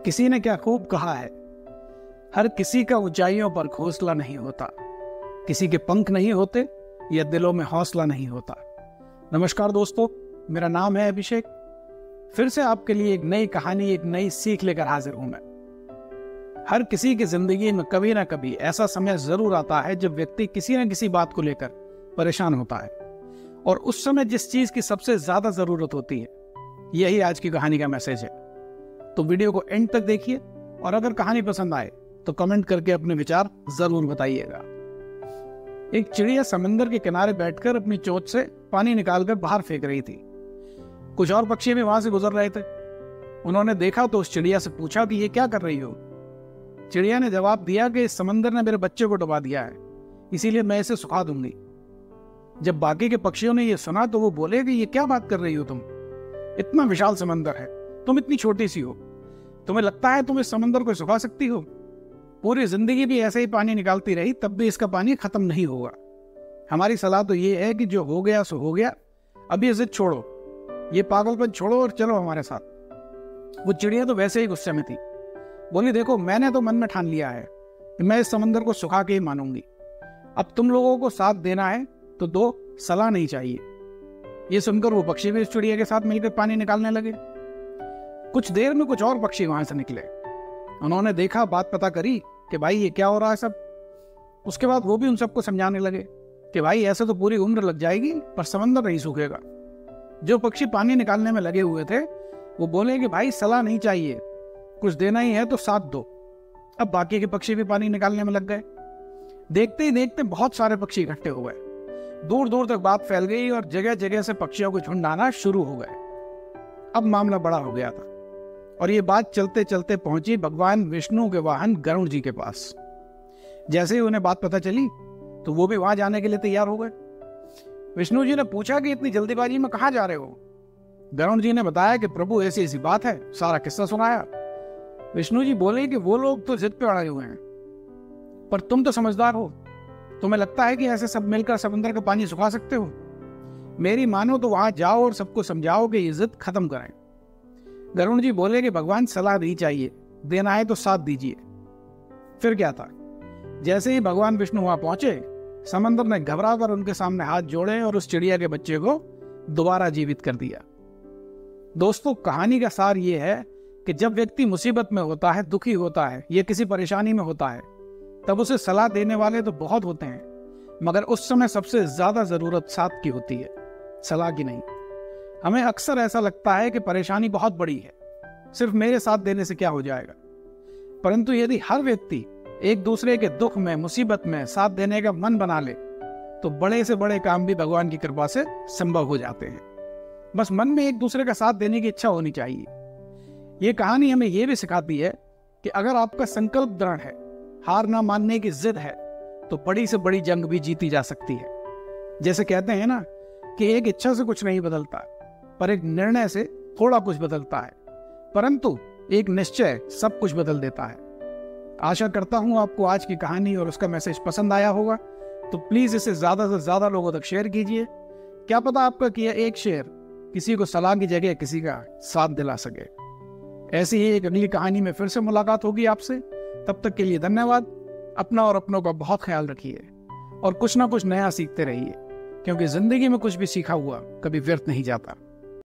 किसी ने क्या खूब कहा है, हर किसी का ऊंचाइयों पर घोंसला नहीं होता, किसी के पंख नहीं होते या दिलों में हौसला नहीं होता। नमस्कार दोस्तों, मेरा नाम है अभिषेक। फिर से आपके लिए एक नई कहानी, एक नई सीख लेकर हाजिर हूं मैं। हर किसी की जिंदगी में कभी ना कभी ऐसा समय जरूर आता है जब व्यक्ति किसी न किसी बात को लेकर परेशान होता है, और उस समय जिस चीज की सबसे ज्यादा जरूरत होती है, यही आज की कहानी का मैसेज है। तो वीडियो को एंड तक देखिए, और अगर कहानी पसंद आए तो कमेंट करके अपने विचार जरूर बताइएगा। एक चिड़िया समंदर के किनारे बैठकर अपनी चोंच से पानी निकालकर बाहर फेंक रही थी। कुछ और पक्षी भी वहां से गुजर रहे थे। उन्होंने देखा तो उस चिड़िया से पूछा कि ये क्या कर रही हो। चिड़िया ने जवाब दिया कि इस समंदर ने मेरे बच्चे को डुबा दिया है, इसीलिए मैं इसे सुखा दूंगी। जब बाकी के पक्षियों ने यह सुना तो वो बोले कि ये क्या बात कर रही हो तुम, इतना विशाल समंदर है, तुम इतनी छोटी सी हो, तुम्हें लगता है तुम इस समंदर को सुखा सकती हो? पूरी जिंदगी भी ऐसे ही पानी निकालती रही तब भी इसका पानी खत्म नहीं होगा। हमारी सलाह तो ये है कि जो हो गया सो हो गया, अभी जिद छोड़ो, ये पागलपन छोड़ो और चलो हमारे साथ। वो चिड़िया तो वैसे ही गुस्से में थी। बोली, देखो मैंने तो मन में ठान लिया है कि मैं इस समंदर को सुखा के ही मानूंगी। अब तुम लोगों को साथ देना है तो दो, सलाह नहीं चाहिए। ये सुनकर वो पक्षी भी इस चिड़िया के साथ मिलकर पानी निकालने लगे। कुछ देर में कुछ और पक्षी वहां से निकले। उन्होंने देखा, बात पता करी कि भाई ये क्या हो रहा है सब। उसके बाद वो भी उन सबको समझाने लगे कि भाई ऐसे तो पूरी उम्र लग जाएगी पर समंदर नहीं सूखेगा। जो पक्षी पानी निकालने में लगे हुए थे वो बोले कि भाई सलाह नहीं चाहिए, कुछ देना ही है तो साथ दो। अब बाकी के पक्षी भी पानी निकालने में लग गए। देखते ही देखते बहुत सारे पक्षी इकट्ठे हो गए। दूर दूर तक बात फैल गई और जगह जगह से पक्षियों को झुंड आना शुरू हो गए। अब मामला बड़ा हो गया था और ये बात चलते चलते पहुंची भगवान विष्णु के वाहन गरुड़ जी के पास। जैसे ही उन्हें बात पता चली तो वो भी वहां जाने के लिए तैयार हो गए। विष्णु जी ने पूछा कि इतनी जल्दीबाजी में कहां जा रहे हो? गरुड़ जी ने बताया कि प्रभु ऐसी ऐसी बात है, सारा किस्सा सुनाया। विष्णु जी बोले कि वो लोग तो जिद पे अड़े हुए हैं, पर तुम तो समझदार हो, तुम्हें लगता है कि ऐसे सब मिलकर समंदर का पानी सुखा सकते हो? मेरी मानो तो वहां जाओ और सबको समझाओ कि ये जिद खत्म करें। गरुड़ जी बोले कि भगवान सलाह नहीं चाहिए, देना है तो साथ दीजिए। फिर क्या था, जैसे ही भगवान विष्णु वहां पहुंचे, समंदर ने घबरा कर उनके सामने हाथ जोड़े और उस चिड़िया के बच्चे को दोबारा जीवित कर दिया। दोस्तों, कहानी का सार ये है कि जब व्यक्ति मुसीबत में होता है, दुखी होता है या किसी परेशानी में होता है, तब उसे सलाह देने वाले तो बहुत होते हैं, मगर उस समय सबसे ज्यादा जरूरत साथ की होती है, सलाह की नहीं। हमें अक्सर ऐसा लगता है कि परेशानी बहुत बड़ी है, सिर्फ मेरे साथ देने से क्या हो जाएगा। परंतु यदि हर व्यक्ति एक दूसरे के दुख में, मुसीबत में साथ देने का मन बना ले तो बड़े से बड़े काम भी भगवान की कृपा से संभव हो जाते हैं। बस मन में एक दूसरे का साथ देने की इच्छा होनी चाहिए। ये कहानी हमें यह भी सिखाती है कि अगर आपका संकल्प दृढ़ है, हार ना मानने की जिद है, तो बड़ी से बड़ी जंग भी जीती जा सकती है। जैसे कहते हैं ना कि एक इच्छा से कुछ नहीं बदलता, पर एक निर्णय से थोड़ा कुछ बदलता है, परंतु एक निश्चय सब कुछ बदल देता है। आशा करता हूं आपको आज की कहानी और उसका मैसेज पसंद आया होगा, तो प्लीज इसे ज्यादा से ज्यादा लोगों तक शेयर कीजिए। क्या पता आपका किया एक शेयर किसी को सलाह की जगह किसी का साथ दिला सके। ऐसी ही एक अगली कहानी में फिर से मुलाकात होगी आपसे। तब तक के लिए धन्यवाद। अपना और अपनों का बहुत ख्याल रखिए और कुछ ना कुछ नया सीखते रहिए, क्योंकि जिंदगी में कुछ भी सीखा हुआ कभी व्यर्थ नहीं जाता।